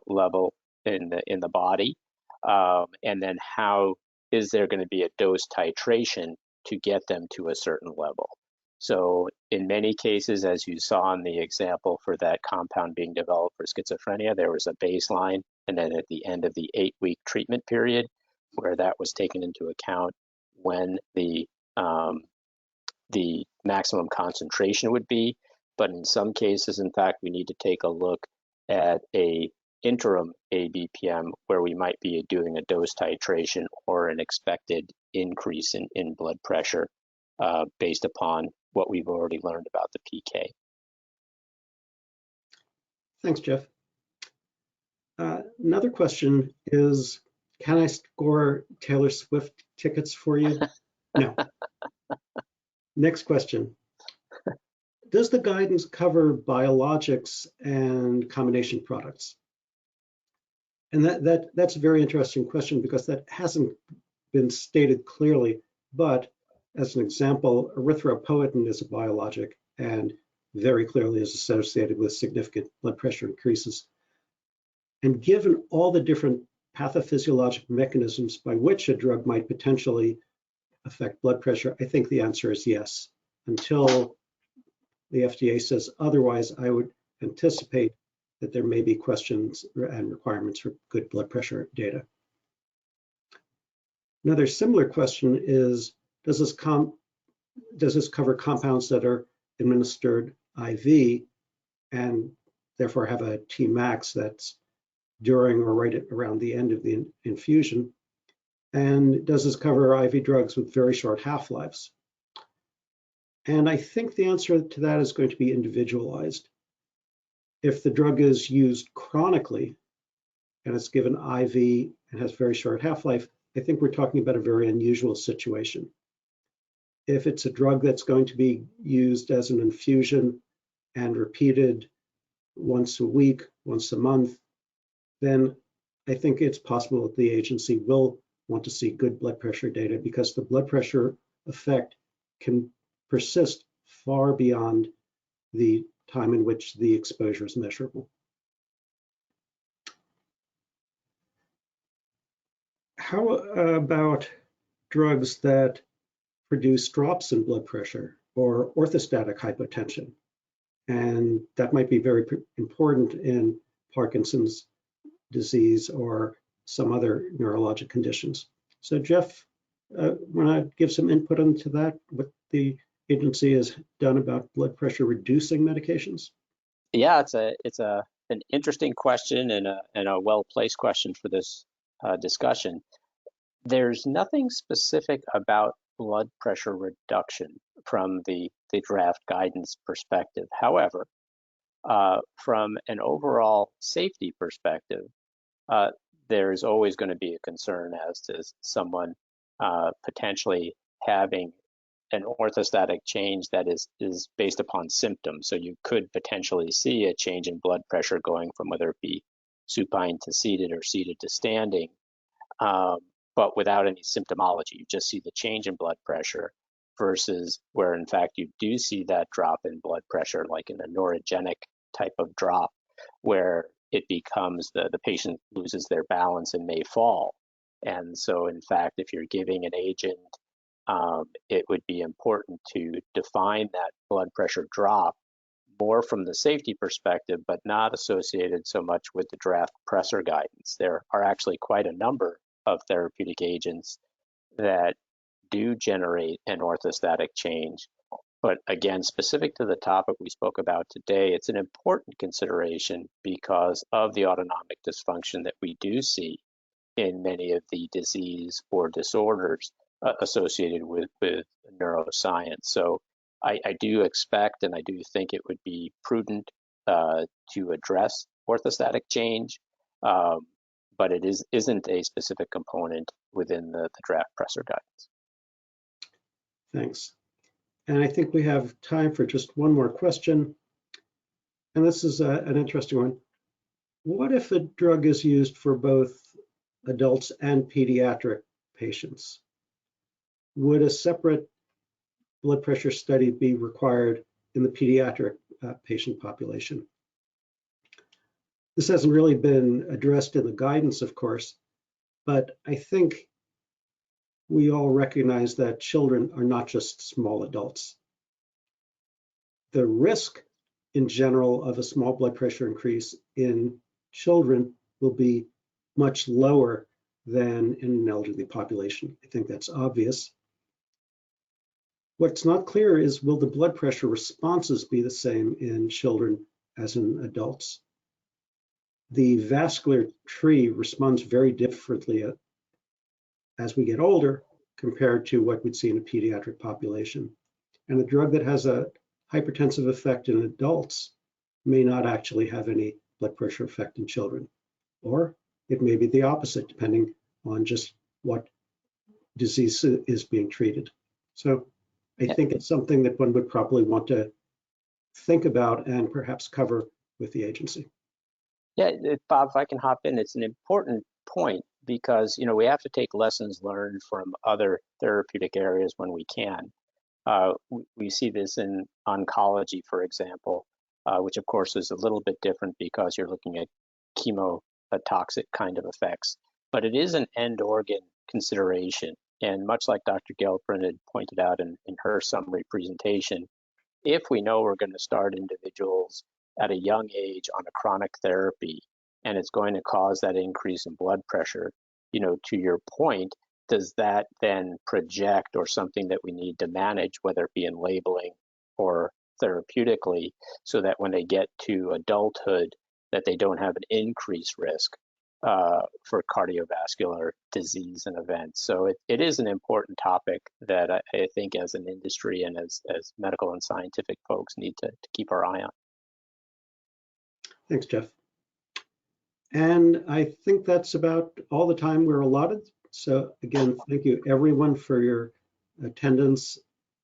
C: level in the body, and then how is there going to be a dose titration to get them to a certain level. So in many cases, as you saw in the example for that compound being developed for schizophrenia, there was a baseline, and then at the end of the 8-week treatment period, where that was taken into account when the maximum concentration would be. But in some cases, in fact, we need to take a look at a interim ABPM where we might be doing a dose titration or an expected increase in blood pressure based upon what we've already learned about the PK.
B: Thanks, Jeff. Another question is, can I score Taylor Swift tickets for you? No. Next question. Does the guidance cover biologics and combination products? And that's a very interesting question, because that hasn't been stated clearly, but as an example, erythropoietin is a biologic and very clearly is associated with significant blood pressure increases. And given all the different pathophysiologic mechanisms by which a drug might potentially affect blood pressure, I think the answer is yes. Until the FDA says otherwise, I would anticipate that there may be questions and requirements for good blood pressure data. Another similar question is, does this cover compounds that are administered IV and therefore have a Tmax that's during or right around the end of the infusion? And does this cover IV drugs with very short half-lives? And I think the answer to that is going to be individualized. If the drug is used chronically and it's given IV and has very short half-life, I think we're talking about a very unusual situation. If it's a drug that's going to be used as an infusion and repeated once a week, once a month, then I think it's possible that the agency will want to see good blood pressure data, because the blood pressure effect can persist far beyond the time in which the exposure is measurable. How about drugs that produce drops in blood pressure or orthostatic hypotension? And that might be very important in Parkinson's disease or some other neurologic conditions. So Jeff, want to give some input into that, what the agency has done about blood pressure reducing medications?
C: Yeah, it's an interesting question and a well-placed question for this discussion. There's nothing specific about blood pressure reduction from the draft guidance perspective. However, from an overall safety perspective, uh, there's always going to be a concern as to someone potentially having an orthostatic change that is based upon symptoms. So you could potentially see a change in blood pressure going from whether it be supine to seated or seated to standing, um, but without any symptomology. You just see the change in blood pressure versus where in fact you do see that drop in blood pressure, like in a neurogenic type of drop, where it becomes the patient loses their balance and may fall. And so in fact, if you're giving an agent, it would be important to define that blood pressure drop more from the safety perspective, but not associated so much with the draft pressor guidance. There are actually quite a number of therapeutic agents that do generate an orthostatic change. But again, specific to the topic we spoke about today, it's an important consideration because of the autonomic dysfunction that we do see in many of the disease or disorders associated with neuroscience. So I do expect and I do think it would be prudent to address orthostatic change, but it isn't a specific component within the draft pressor guidance.
B: Thanks. And I think we have time for just one more question. And this is an interesting one. What if a drug is used for both adults and pediatric patients? Would a separate blood pressure study be required in the pediatric patient population? This hasn't really been addressed in the guidance, of course, but I think we all recognize that children are not just small adults. The risk in general of a small blood pressure increase in children will be much lower than in an elderly population. I think that's obvious. What's not clear is, will the blood pressure responses be the same in children as in adults? The vascular tree responds very differently as we get older compared to what we'd see in a pediatric population. And a drug that has a hypertensive effect in adults may not actually have any blood pressure effect in children. Or it may be the opposite, depending on just what disease is being treated. So I think it's something that one would probably want to think about and perhaps cover with the agency.
C: Yeah, Bob, if I can hop in, it's an important point because we have to take lessons learned from other therapeutic areas when we can. We see this in oncology, for example, which of course is a little bit different because you're looking at chemotoxic kind of effects, but it is an end organ consideration. And much like Dr. Gelprin had pointed out in her summary presentation, if we know we're going to start individuals at a young age on a chronic therapy, and it's going to cause that increase in blood pressure, to your point, does that then project or something that we need to manage, whether it be in labeling or therapeutically, so that when they get to adulthood, that they don't have an increased risk for cardiovascular disease and events. So it is an important topic that I think as an industry and as medical and scientific folks need to keep our eye on.
B: Thanks, Jeff. And I think that's about all the time we're allotted. So again, thank you everyone for your attendance.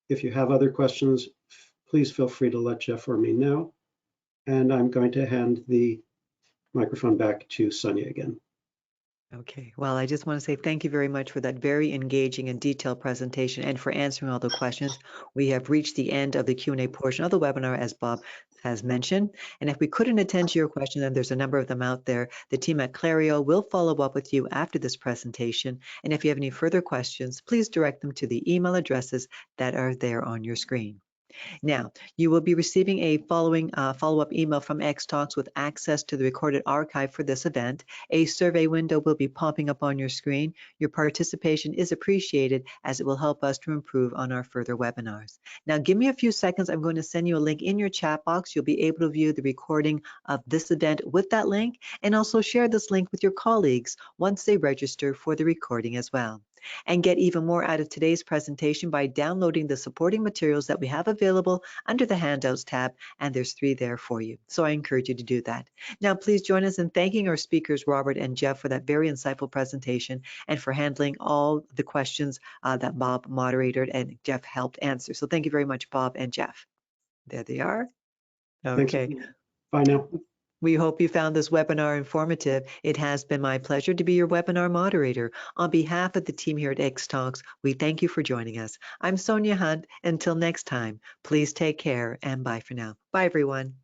B: If you have other questions, please feel free to let Jeff or me know. And I'm going to hand the microphone back to Sonia again.
A: Okay, well, I just want to say thank you very much for that very engaging and detailed presentation and for answering all the questions. We have reached the end of the Q&A portion of the webinar, as Bob has mentioned. And if we couldn't attend to your question, and there's a number of them out there, the team at Clario will follow up with you after this presentation. And if you have any further questions, please direct them to the email addresses that are there on your screen. Now, you will be receiving a follow-up email from XTalks with access to the recorded archive for this event. A survey window will be popping up on your screen. Your participation is appreciated as it will help us to improve on our further webinars. Now, give me a few seconds. I'm going to send you a link in your chat box. You'll be able to view the recording of this event with that link, and also share this link with your colleagues once they register for the recording as well. And get even more out of today's presentation by downloading the supporting materials that we have available under the Handouts tab, and there's 3 there for you. So I encourage you to do that. Now, please join us in thanking our speakers, Robert and Jeff, for that very insightful presentation and for handling all the questions that Bob moderated and Jeff helped answer. So thank you very much, Bob and Jeff. There they are.
B: Thanks.
A: Okay.
B: Bye now.
A: We hope you found this webinar informative. It has been my pleasure to be your webinar moderator. On behalf of the team here at XTalks, we thank you for joining us. I'm Sonia Hunt. Until next time, please take care and bye for now. Bye, everyone.